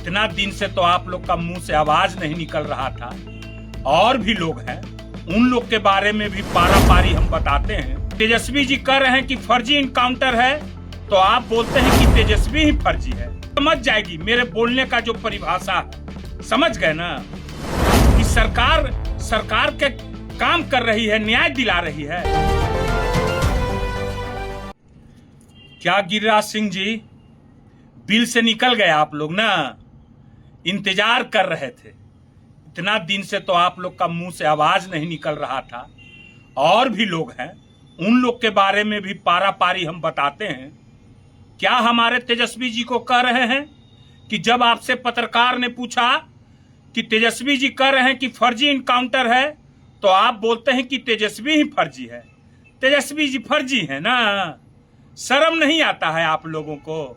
इतना दिन से तो आप लोग का मुंह से आवाज नहीं निकल रहा था। और भी लोग हैं, उन लोग के बारे में भी पारा पारी हम बताते हैं। तेजस्वी जी कह रहे हैं कि फर्जी इनकाउंटर है, तो आप बोलते हैं कि तेजस्वी ही फर्जी है। समझ जाएगी मेरे बोलने का जो परिभाषा है, समझ गए ना कि सरकार के काम कर रही है, न्याय दिला रही है। क्या गिरिराज सिंह जी, बिल से निकल गए आप लोग ना, इंतजार कर रहे थे। इतना दिन से तो आप लोग का मुंह से आवाज नहीं निकल रहा था। और भी लोग हैं, उन लोग के बारे में भी पारा पारी हम बताते हैं। क्या हमारे तेजस्वी जी को कह रहे हैं कि जब आपसे पत्रकार ने पूछा कि तेजस्वी जी कह रहे हैं कि फर्जी इनकाउंटर है, तो आप बोलते हैं कि तेजस्वी ही फर्जी है। तेजस्वी जी फर्जी है ना? शर्म नहीं आता है आप लोगों को?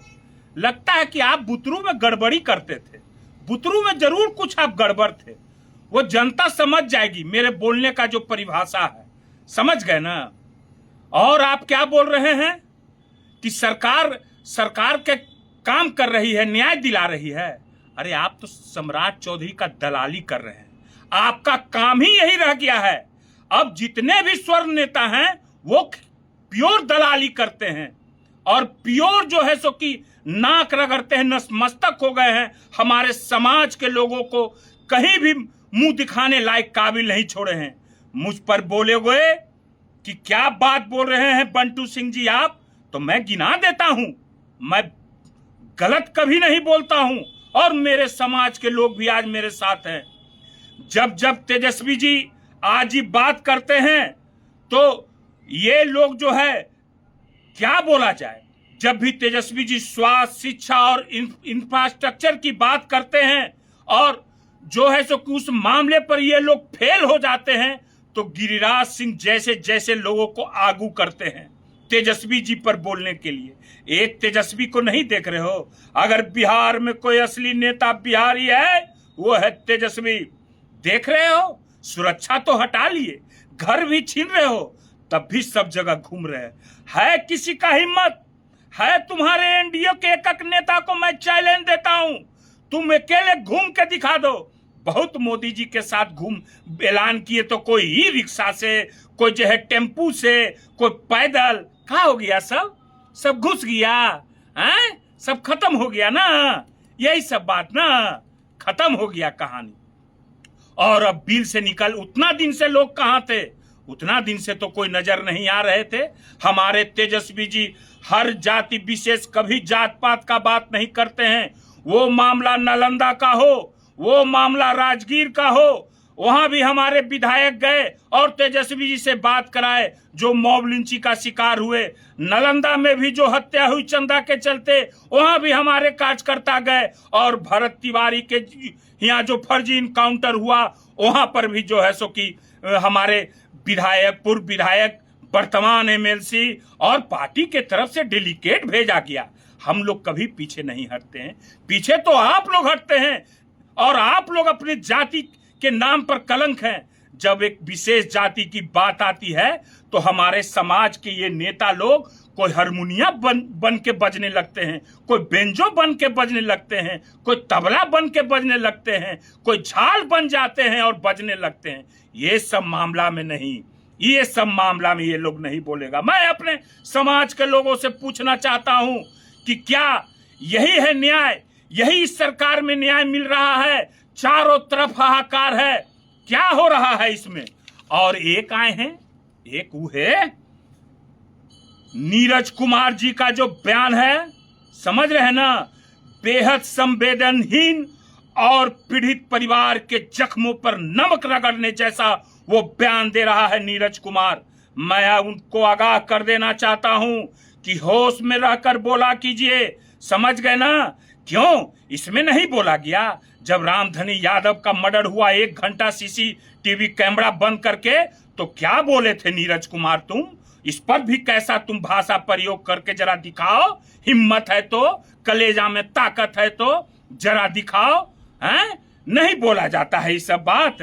लगता है कि आप बुतरू में गड़बड़ी करते थे। बुतरू में जरूर कुछ आप गड़बड़ थे। वो जनता समझ जाएगी मेरे बोलने का जो परिभाषा है, समझ गए ना? और आप क्या बोल रहे हैं कि सरकार के काम कर रही है, न्याय दिला रही है। अरे आप तो सम्राट चौधरी का दलाली कर रहे हैं। आपका काम ही यही रह गया है। अब जितने भी स्वर्ण नेता हैं वो प्योर दलाली करते हैं, और प्योर जो है सो कि नाक रगड़ते हैं, नतमस्तक हो गए हैं। हमारे समाज के लोगों को कहीं भी मुंह दिखाने लायक काबिल नहीं छोड़े हैं। मुझ पर बोले हुए कि क्या बात बोल रहे हैं बंटू सिंह जी आप, तो मैं गिना देता हूं। मैं गलत कभी नहीं बोलता हूं, और मेरे समाज के लोग भी आज मेरे साथ हैं। जब तेजस्वी जी आज ही बात करते हैं तो ये लोग जो है, क्या बोला जाए, जब भी तेजस्वी जी स्वास्थ्य, शिक्षा और इंफ्रास्ट्रक्चर की बात करते हैं, और जो है सो कि उस मामले पर ये लोग फेल हो जाते हैं, तो गिरिराज सिंह जैसे लोगों को आगू करते हैं तेजस्वी जी पर बोलने के लिए। एक तेजस्वी को नहीं देख रहे हो? अगर बिहार में कोई असली नेता बिहारी है, वो है तेजस्वी। देख रहे हो? सुरक्षा तो हटा लिए, घर भी छीन रहे हो, तब भी सब जगह घूम रहे हैं। है किसी का हिम्मत? है तुम्हारे एनडीए के एक नेता को मैं चैलेंज देता हूं, तुम अकेले घूम के दिखा दो। बहुत मोदी जी के साथ घूम ऐलान किए, तो कोई ई रिक्शा से, कोई जो है टेम्पू से, कोई पैदल। क्या हो गया? सब घुस गया हैं? सब खत्म हो गया ना? यही सब बात ना, खत्म हो गया कहानी। और अब बिल से निकल, उतना दिन से लोग कहां थे? उतना दिन से तो कोई नजर नहीं आ रहे थे। हमारे तेजस्वी जी हर जाति विशेष, कभी जात पात का बात नहीं करते हैं। वो मामला नालंदा का हो, वो मामला राजगीर का हो, वहां भी हमारे विधायक गए और तेजस्वी जी से बात कराए, जो मॉब लिंचिंग का शिकार हुए। नालंदा में भी जो हत्या हुई चंदा के चलते, वहां भी हमारे कार्यकर्ता गए। और भरत तिवारी के यहाँ जो फर्जी इनकाउंटर हुआ, वहां पर भी जो है सो कि हमारे विधायक, पूर्व विधायक, वर्तमान एमएलसी और पार्टी के तरफ से डेलीगेट भेजा गया। हम लोग कभी पीछे नहीं हटते हैं। पीछे तो आप लोग हटते हैं, और आप लोग अपनी जाति के नाम पर कलंक हैं। जब एक विशेष जाति की बात आती है, तो हमारे समाज के ये नेता लोग कोई हारमोनियम बन के बजने लगते हैं, कोई बेंजो बन के बजने लगते हैं, कोई तबला बन के बजने लगते हैं, कोई झाल बन जाते हैं और बजने लगते हैं। ये सब मामला में नहीं, ये सब मामला में ये लोग नहीं बोलेगा। मैं अपने समाज के लोगों से पूछना चाहता हूं कि क्या यही है न्याय? यही इस सरकार में न्याय मिल रहा है? चारों तरफ हाहाकार है, क्या हो रहा है इसमें? और एक आए हैं, एक वो है नीरज कुमार जी का जो बयान है, समझ रहे हैं ना, बेहद संवेदनहीन और पीड़ित परिवार के जख्मों पर नमक रगड़ने जैसा वो बयान दे रहा है नीरज कुमार। मैं उनको आगाह कर देना चाहता हूं कि होश में रहकर बोला कीजिए, समझ गए ना? क्यों इसमें नहीं बोला गया? जब रामधनी यादव का मर्डर हुआ, 1 घंटा सीसीटीवी कैमरा बंद करके, तो क्या बोले थे नीरज कुमार तुम? इस पर भी कैसा तुम भाषा प्रयोग करके जरा दिखाओ। हिम्मत है तो, कलेजा में ताकत है तो जरा दिखाओ। हैं? नहीं बोला जाता है ये सब बात।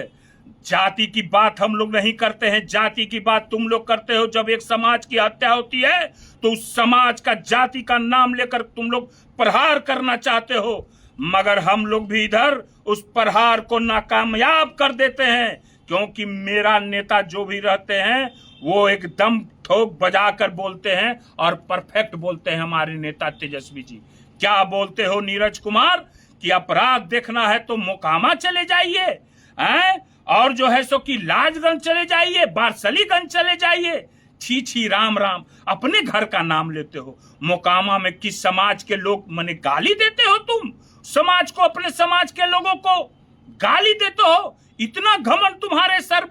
जाति की बात हम लोग नहीं करते हैं, जाति की बात तुम लोग करते हो। जब एक समाज की हत्या होती है तो उस समाज का, जाति का नाम लेकर तुम लोग प्रहार करना चाहते हो। मगर हम लोग भी इधर उस प्रहार को नाकामयाब कर देते हैं, क्योंकि मेरा नेता जो भी रहते हैं वो एकदम ठोक बजा कर बोलते हैं और परफेक्ट बोलते हैं। हमारे नेता तेजस्वी जी क्या बोलते हो नीरज कुमार कि अपराध देखना है तो मोकामा चले जाइए, हैं? और जो है सो कि लाजगंज चले जाइए, बारसलीगंज चले जाइए। छी छी राम राम, अपने घर का नाम लेते हो। मोकामा में किस समाज के लोग मने गाली देते हो? तुम समाज को, अपने समाज के लोगों को गाली देते हो। इतना घमंड तुम्हारे सर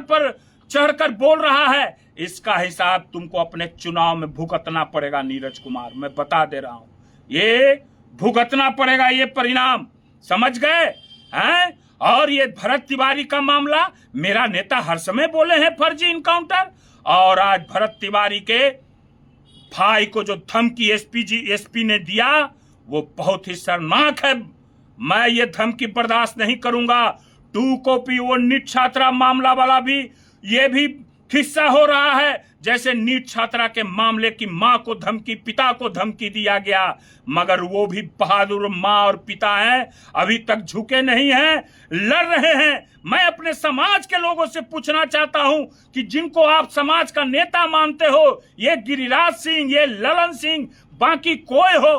पर चढ़कर बोल रहा है, इसका हिसाब तुमको अपने चुनाव में भुगतना पड़ेगा नीरज कुमार। मैं बता दे रहा हूं, ये भुगतना पड़ेगा ये परिणाम, समझ गए हैं? और ये भरत तिवारी का मामला, मेरा नेता हर समय बोले हैं फर्जी इनकाउंटर, और आज भरत तिवारी के भाई को जो धमकी एसपी ने दिया वो बहुत ही शर्मनाक है। मैं ये धमकी बर्दाश्त नहीं करूंगा। 2 कॉपी वो नीट छात्रा मामला वाला भी ये भी हिस्सा हो रहा है, जैसे नीट छात्रा के मामले की मां को धमकी, पिता को धमकी दिया गया, मगर वो भी बहादुर मां और पिता हैं, अभी तक झुके नहीं हैं, लड़ रहे हैं। मैं अपने समाज के लोगों से पूछना चाहता हूं कि जिनको आप समाज का नेता मानते हो, ये गिरिराज सिंह, ये ललन सिंह, बाकी कोई हो,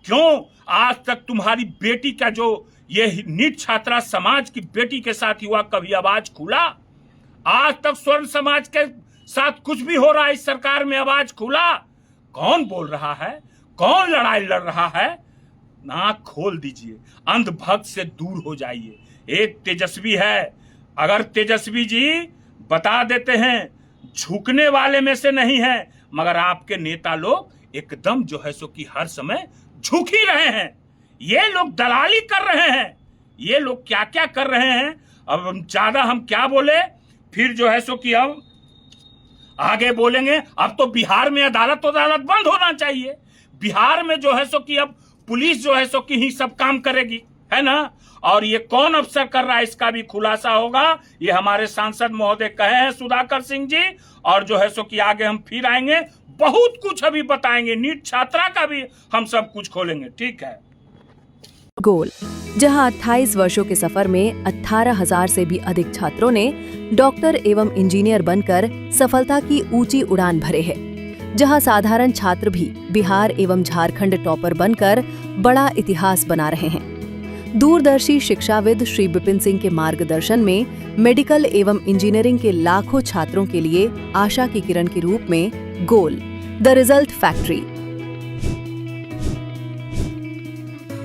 क्यों आज तक तुम्हारी बेटी का जो ये नीट छात्रा समाज की बेटी के साथ हुआ, कभी आवाज खुला? आज तक स्वर्ण समाज के साथ कुछ भी हो रहा है, इस सरकार में आवाज खुला? कौन बोल रहा है? कौन लड़ाई लड़ रहा है? नाक खोल दीजिए, अंधभक्त से दूर हो जाइए। एक तेजस्वी है, अगर तेजस्वी जी बता देते हैं झुकने वाले में से नहीं है, मगर आपके नेता लोग एकदम जो है सो कि हर समय झुक ही रहे हैं। ये लोग दलाली कर रहे हैं, ये लोग क्या क्या कर रहे हैं। अब ज्यादा हम क्या बोले, फिर जो है सो कि अब आगे बोलेंगे। अब तो बिहार में अदालत बंद होना चाहिए। बिहार में जो है सो कि अब पुलिस जो है सो कि ही सब काम करेगी, है ना? और ये कौन अफसर कर रहा है, इसका भी खुलासा होगा। ये हमारे सांसद महोदय कहे हैं, सुधाकर सिंह जी, और जो है सो कि आगे हम फिर आएंगे, बहुत कुछ अभी बताएंगे। नीट छात्रा का भी हम सब कुछ खोलेंगे, ठीक है? गोल, जहां 28 वर्षों के सफर में 18,000 से भी अधिक छात्रों ने डॉक्टर एवं इंजीनियर बनकर सफलता की ऊंची उड़ान भरे है, जहां साधारण छात्र भी बिहार एवं झारखंड टॉपर बनकर बड़ा इतिहास बना रहे हैं। दूरदर्शी शिक्षाविद श्री विपिन सिंह के मार्गदर्शन में मेडिकल एवं इंजीनियरिंग के लाखों छात्रों के लिए आशा की किरण के रूप में गोल, द रिजल्ट फैक्ट्री